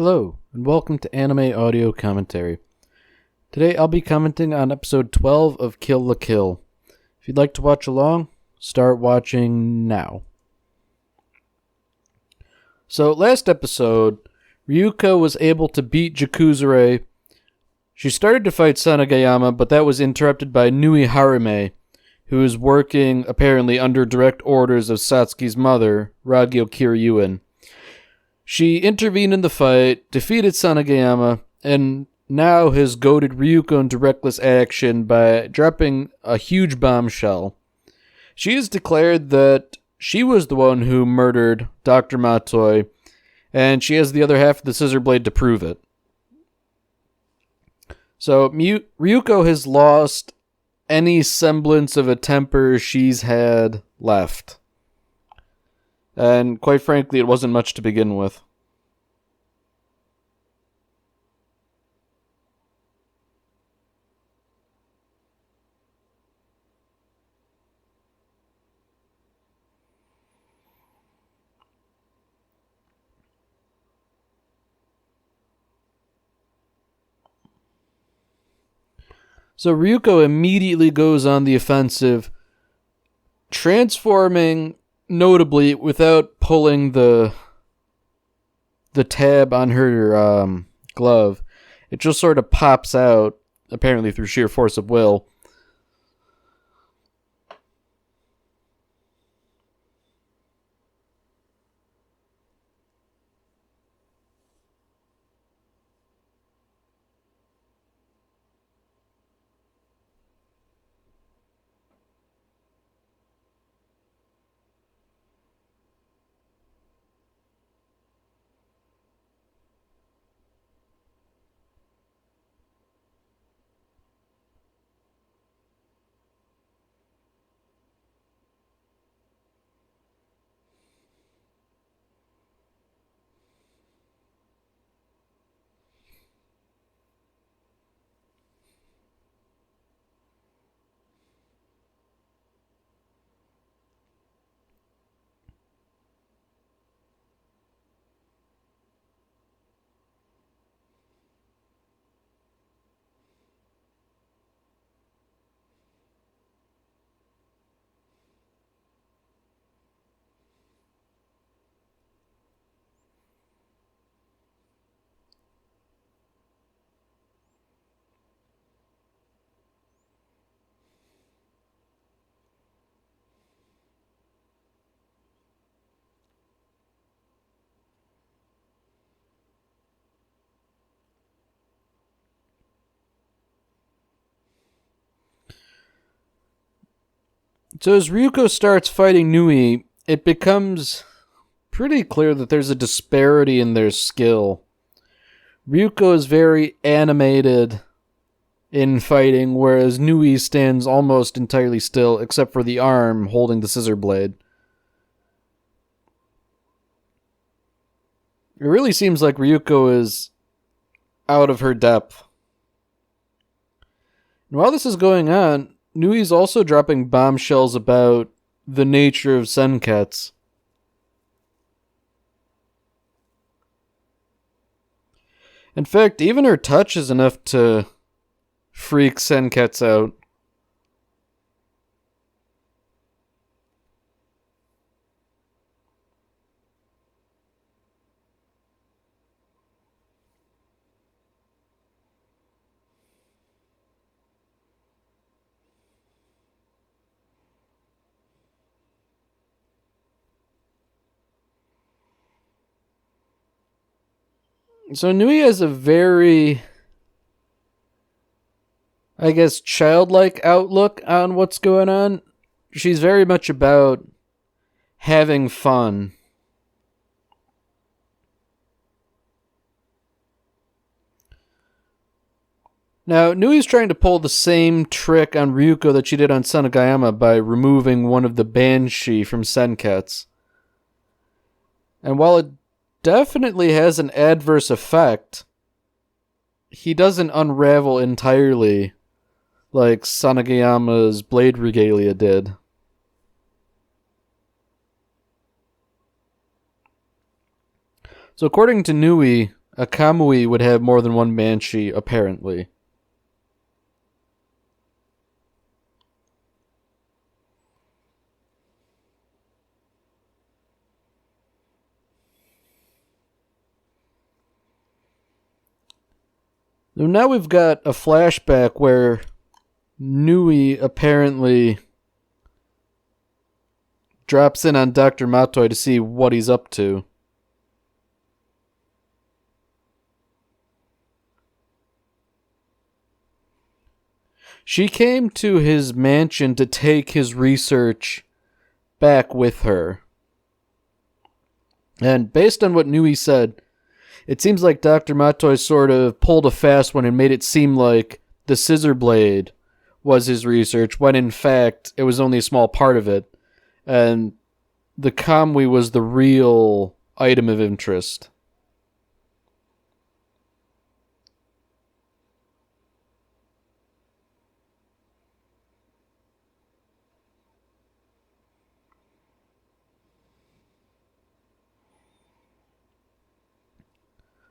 Hello, and welcome to Anime Audio Commentary. Today I'll be commenting on episode 12 of Kill la Kill. If you'd like to watch along, start watching now. So, last episode, Ryuko was able to beat Jakuzure. She started to fight Sanagayama, but that was interrupted by Nui Harume, who is working, apparently, under direct orders of Satsuki's mother, Ragyo Kiryuin. She intervened in the fight, defeated Sanagayama, and now has goaded Ryuko into reckless action by dropping a huge bombshell. She has declared that she was the one who murdered Dr. Matoi, and she has the other half of the scissor blade to prove it. So, Ryuko has lost any semblance of a temper she's had left. And quite frankly, it wasn't much to begin with. So Ryuko immediately goes on the offensive, transforming notably without pulling the tab on her glove. It just sort of pops out, apparently through sheer force of will. So as Ryuko starts fighting Nui, it becomes pretty clear that there's a disparity in their skill. Ryuko is very animated in fighting, whereas Nui stands almost entirely still, except for the arm holding the scissor blade. It really seems like Ryuko is out of her depth. And while this is going on, Nui's also dropping bombshells about the nature of Senketsu. In fact, even her touch is enough to freak Senketsu out. So Nui has a very, childlike outlook on what's going on. She's very much about having fun. Now, Nui's trying to pull the same trick on Ryuko that she did on Sanagayama by removing one of the Banshee from Senketsu. And while it definitely has an adverse effect, he doesn't unravel entirely like Sanagayama's Blade Regalia did. So according to Nui, a Kamui would have more than one Banshee, apparently. Now we've got a flashback where Nui apparently drops in on Dr. Matoi to see what he's up to. She came to his mansion to take his research back with her. And based on what Nui said, it seems like Dr. Matoi sort of pulled a fast one and made it seem like the scissor blade was his research, when in fact it was only a small part of it, and the Kamui was the real item of interest.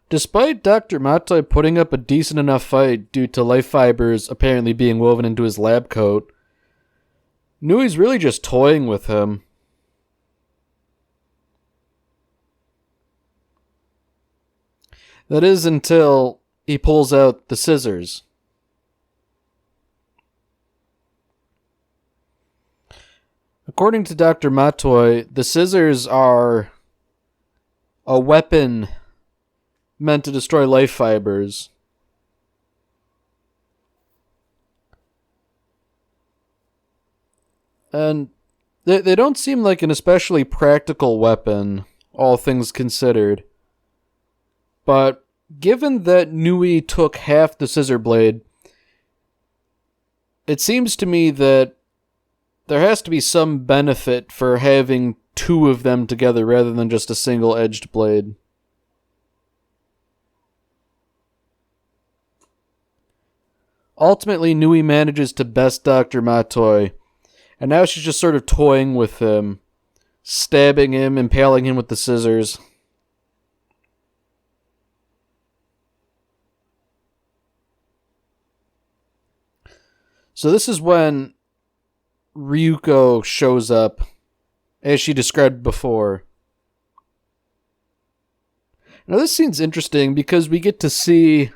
Despite Dr. Matoi putting up a decent enough fight due to life fibers apparently being woven into his lab coat, Nui's really just toying with him. That is until he pulls out the scissors. According to Dr. Matoi, the scissors are a weapon meant to destroy life fibers. And they don't seem like an especially practical weapon, all things considered. But given that Nui took half the scissor blade, it seems to me that there has to be some benefit for having two of them together rather than just a single-edged blade. Ultimately, Nui manages to best Dr. Matoi, and now she's just sort of toying with him, stabbing him, impaling him with the scissors. So this is when Ryuko shows up, as she described before. Now this scene's interesting because we get to see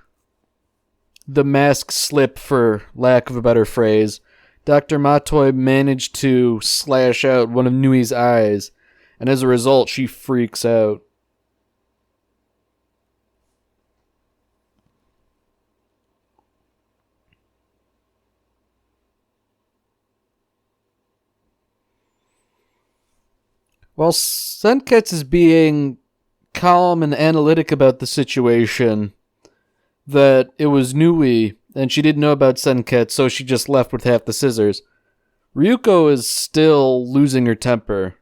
the mask slip, for lack of a better phrase. Dr. Matoi managed to slash out one of Nui's eyes, and as a result, she freaks out. While Senketsu is being calm and analytic about the situation, that it was Nui, and she didn't know about Senketsu, so she just left with half the scissors, Ryuko is still losing her temper.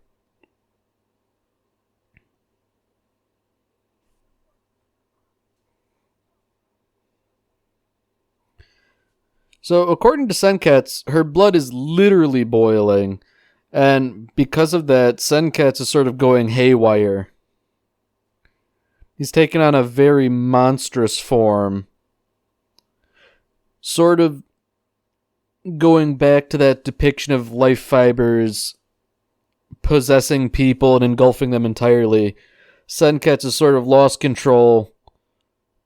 So, according to Senketsu, her blood is literally boiling, and because of that, Senketsu is sort of going haywire. He's taken on a very monstrous form. Sort of going back to that depiction of life fibers possessing people and engulfing them entirely. Senketsu has sort of lost control,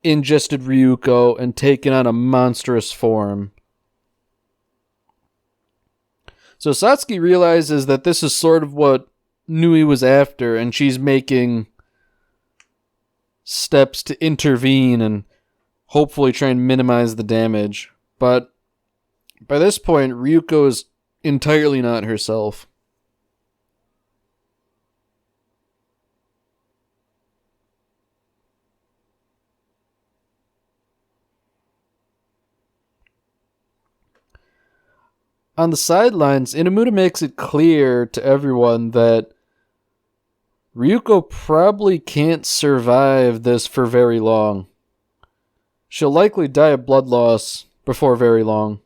ingested Ryuko, and taken on a monstrous form. So Satsuki realizes that this is sort of what Nui was after, and she's making steps to intervene and hopefully try and minimize the damage. But by this point, Ryuko is entirely not herself. On the sidelines, Inamura makes it clear to everyone that Ryuko probably can't survive this for very long. She'll likely die of blood loss before very long.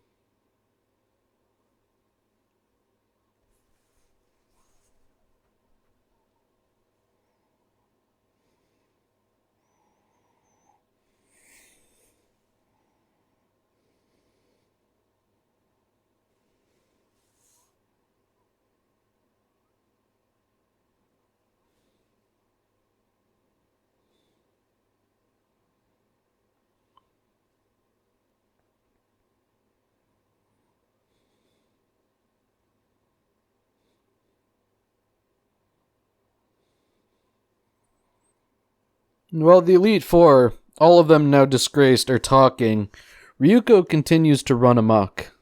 While the Elite Four, all of them now disgraced, are talking, Ryuko continues to run amok.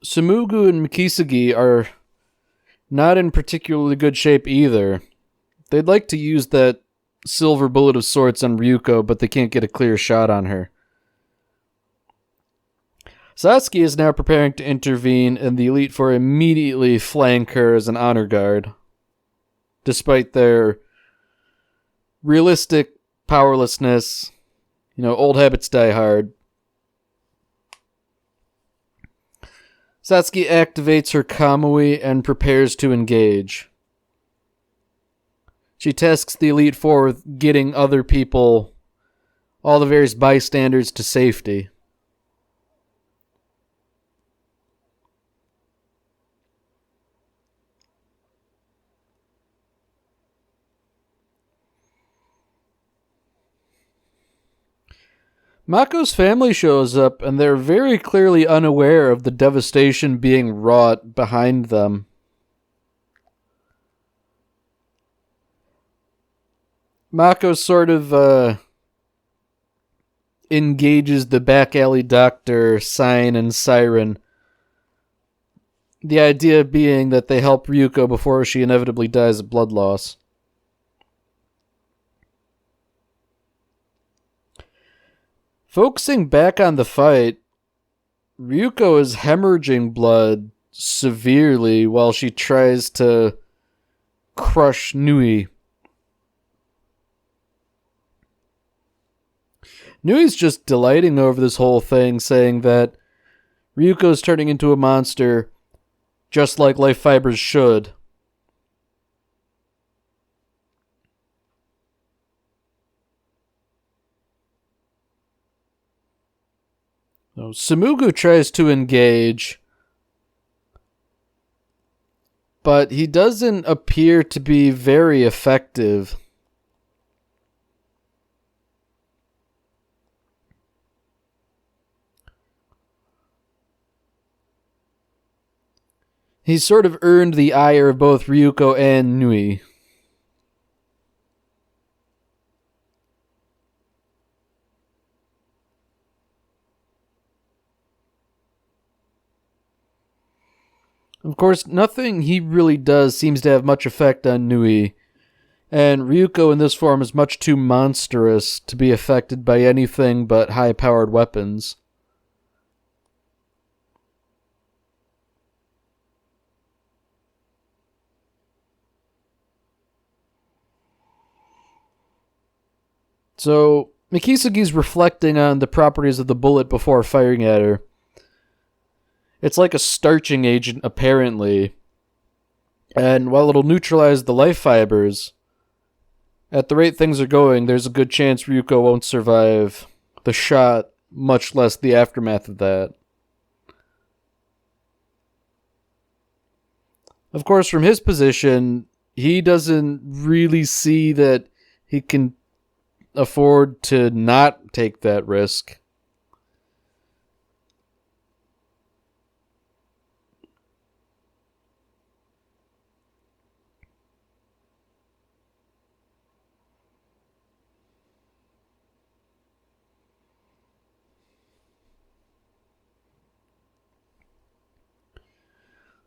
Tsumugu and Mikisugi are not in particularly good shape either. They'd like to use that silver bullet of sorts on Ryuko, but they can't get a clear shot on her. Satsuki is now preparing to intervene, and the Elite Four immediately flank her as an honor guard, despite their realistic powerlessness. Old habits die hard. Satsuki activates her Kamui and prepares to engage. She tasks the Elite Four with getting other people, all the various bystanders, to safety. Mako's family shows up, and they're very clearly unaware of the devastation being wrought behind them. Mako sort of engages the back alley doctor, Sign, and Siren. The idea being that they help Ryuko before she inevitably dies of blood loss. Focusing back on the fight, Ryuko is hemorrhaging blood severely while she tries to crush Nui. Nui's just delighting over this whole thing, saying that Ryuko's turning into a monster just like life fibers should. So Tsumugu tries to engage, but he doesn't appear to be very effective. He's sort of earned the ire of both Ryuko and Nui. Of course, nothing he really does seems to have much effect on Nui, and Ryuko in this form is much too monstrous to be affected by anything but high-powered weapons. So, Mikisugi's reflecting on the properties of the bullet before firing at her. It's like a starching agent, apparently. And while it'll neutralize the life fibers, at the rate things are going, there's a good chance Ryuko won't survive the shot, much less the aftermath of that. Of course, from his position, he doesn't really see that he can afford to not take that risk.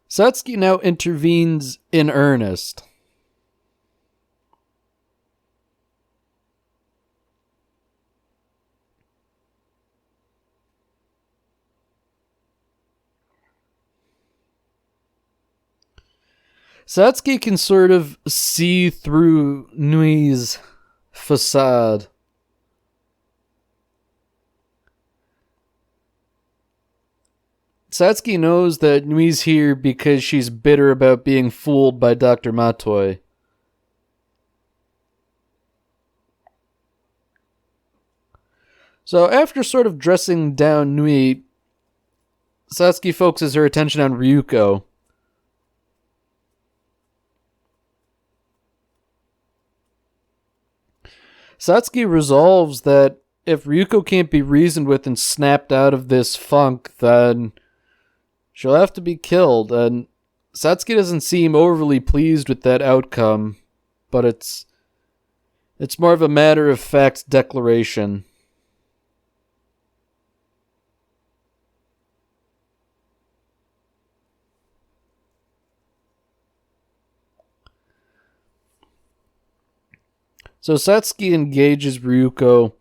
Satsuki now intervenes in earnest. Satsuki can sort of see through Nui's facade. Satsuki knows that Nui's here because she's bitter about being fooled by Dr. Matoi. So after sort of dressing down Nui, Satsuki focuses her attention on Ryuko. Satsuki resolves that if Ryuko can't be reasoned with and snapped out of this funk, then she'll have to be killed, and Satsuki doesn't seem overly pleased with that outcome, but it's more of a matter-of-fact declaration. So Satsuki engages Ryuko,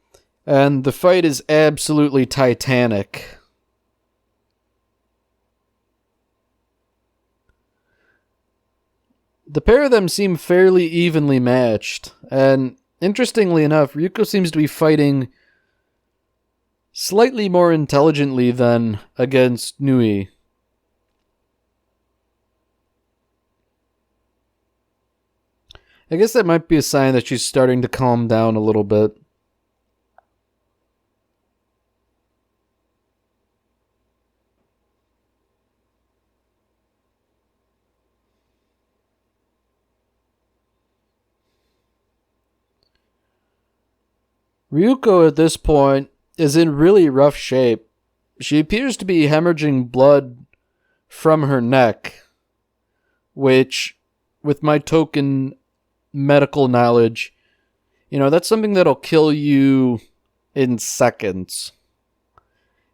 and the fight is absolutely titanic. The pair of them seem fairly evenly matched, and interestingly enough, Ryuko seems to be fighting slightly more intelligently than against Nui. I guess that might be a sign that she's starting to calm down a little bit. Ryuko at this point is in really rough shape. She appears to be hemorrhaging blood from her neck, which, with my token medical knowledge, that's something that'll kill you in seconds.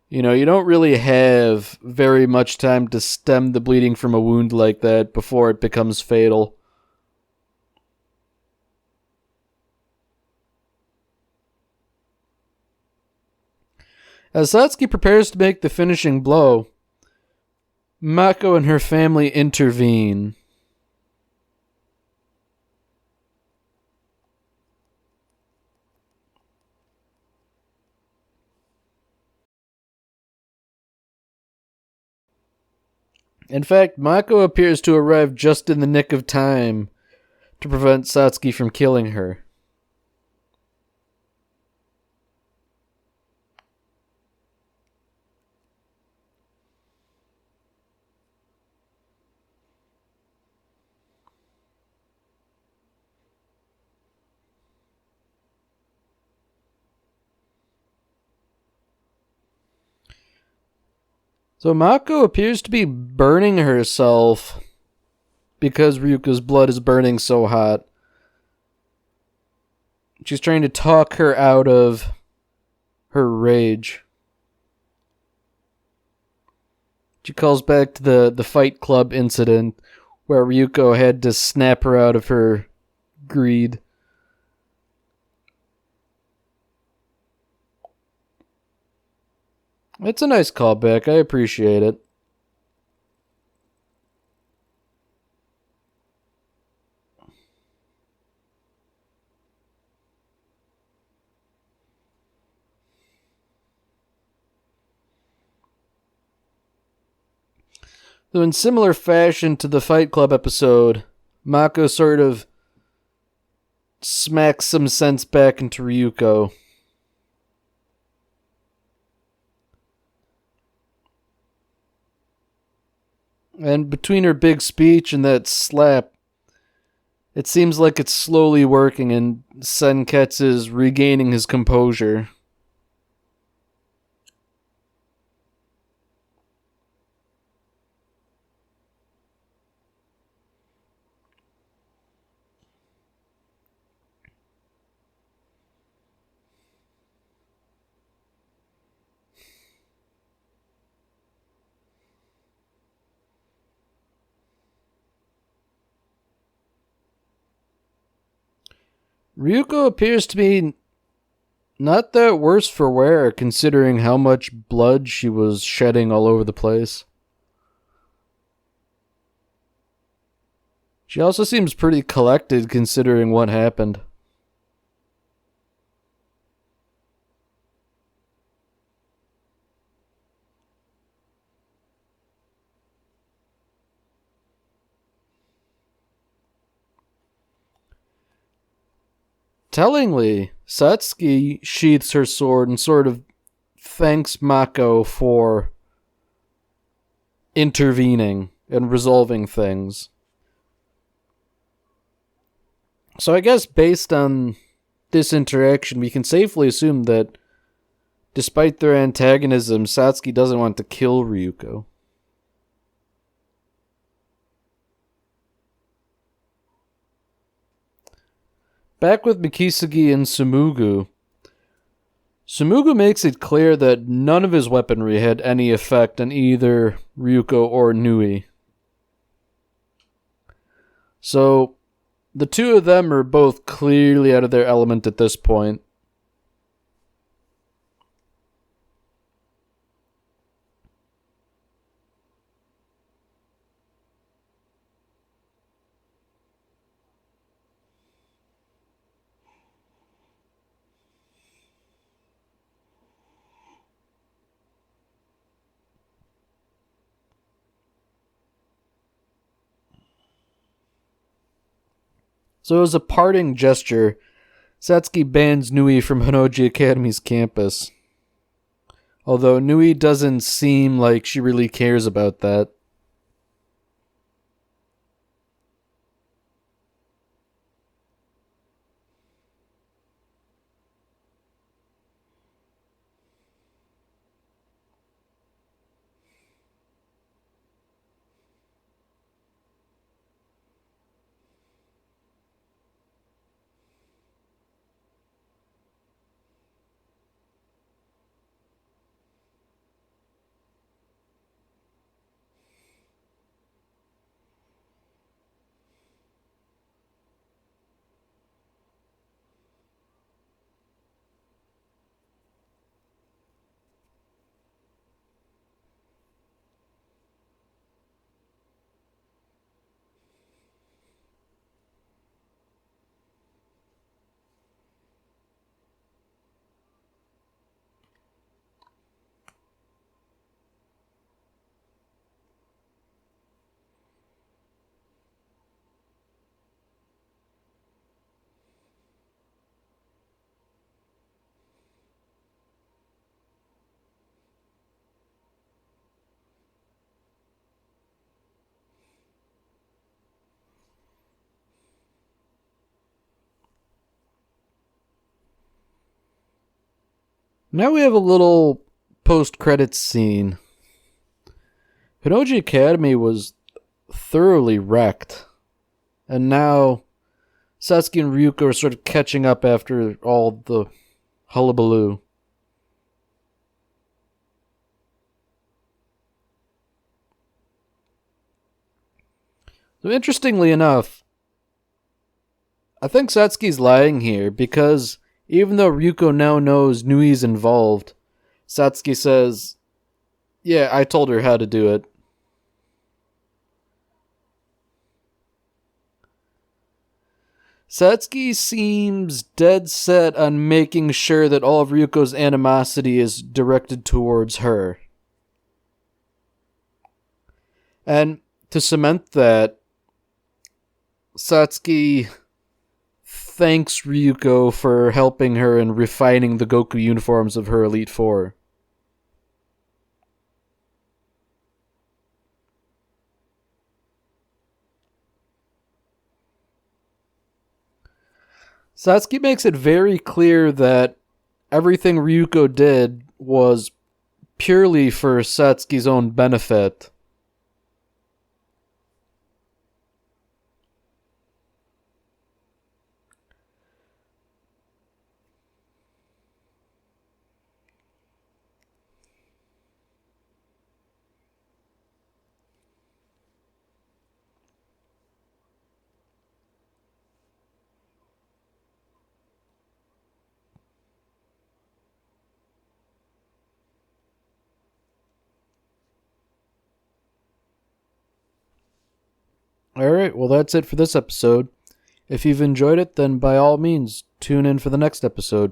You don't really have very much time to stem the bleeding from a wound like that before it becomes fatal. As Satsuki prepares to make the finishing blow, Mako and her family intervene. In fact, Mako appears to arrive just in the nick of time to prevent Satsuki from killing her. So Mako appears to be burning herself because Ryuko's blood is burning so hot. She's trying to talk her out of her rage. She calls back to the Fight Club incident where Ryuko had to snap her out of her greed. It's a nice callback. I appreciate it. So in similar fashion to the Fight Club episode, Mako sort of smacks some sense back into Ryuko. And between her big speech and that slap, it seems like it's slowly working and Senketsu is regaining his composure. Ryuko appears to be not that worse for wear, considering how much blood she was shedding all over the place. She also seems pretty collected considering what happened. Tellingly, Satsuki sheaths her sword and sort of thanks Mako for intervening and resolving things. So I guess based on this interaction, we can safely assume that despite their antagonism, Satsuki doesn't want to kill Ryuko. Back with Mikisagi and Sumugu. Sumugu makes it clear that none of his weaponry had any effect on either Ryuko or Nui. So, the two of them are both clearly out of their element at this point. So as a parting gesture, Satsuki bans Nui from Honnouji Academy's campus. Although Nui doesn't seem like she really cares about that. Now we have a little post-credits scene. Honnouji Academy was thoroughly wrecked. And now Satsuki and Ryuko are sort of catching up after all the hullabaloo. So interestingly enough, I think Satsuki's lying here because even though Ryuko now knows Nui's involved, Satsuki says, "Yeah, I told her how to do it." Satsuki seems dead set on making sure that all of Ryuko's animosity is directed towards her. And to cement that, Satsuki thanks Ryuko for helping her in refining the Goku uniforms of her Elite Four. Satsuki makes it very clear that everything Ryuko did was purely for Satsuki's own benefit. Alright, well that's it for this episode. If you've enjoyed it, then by all means, tune in for the next episode.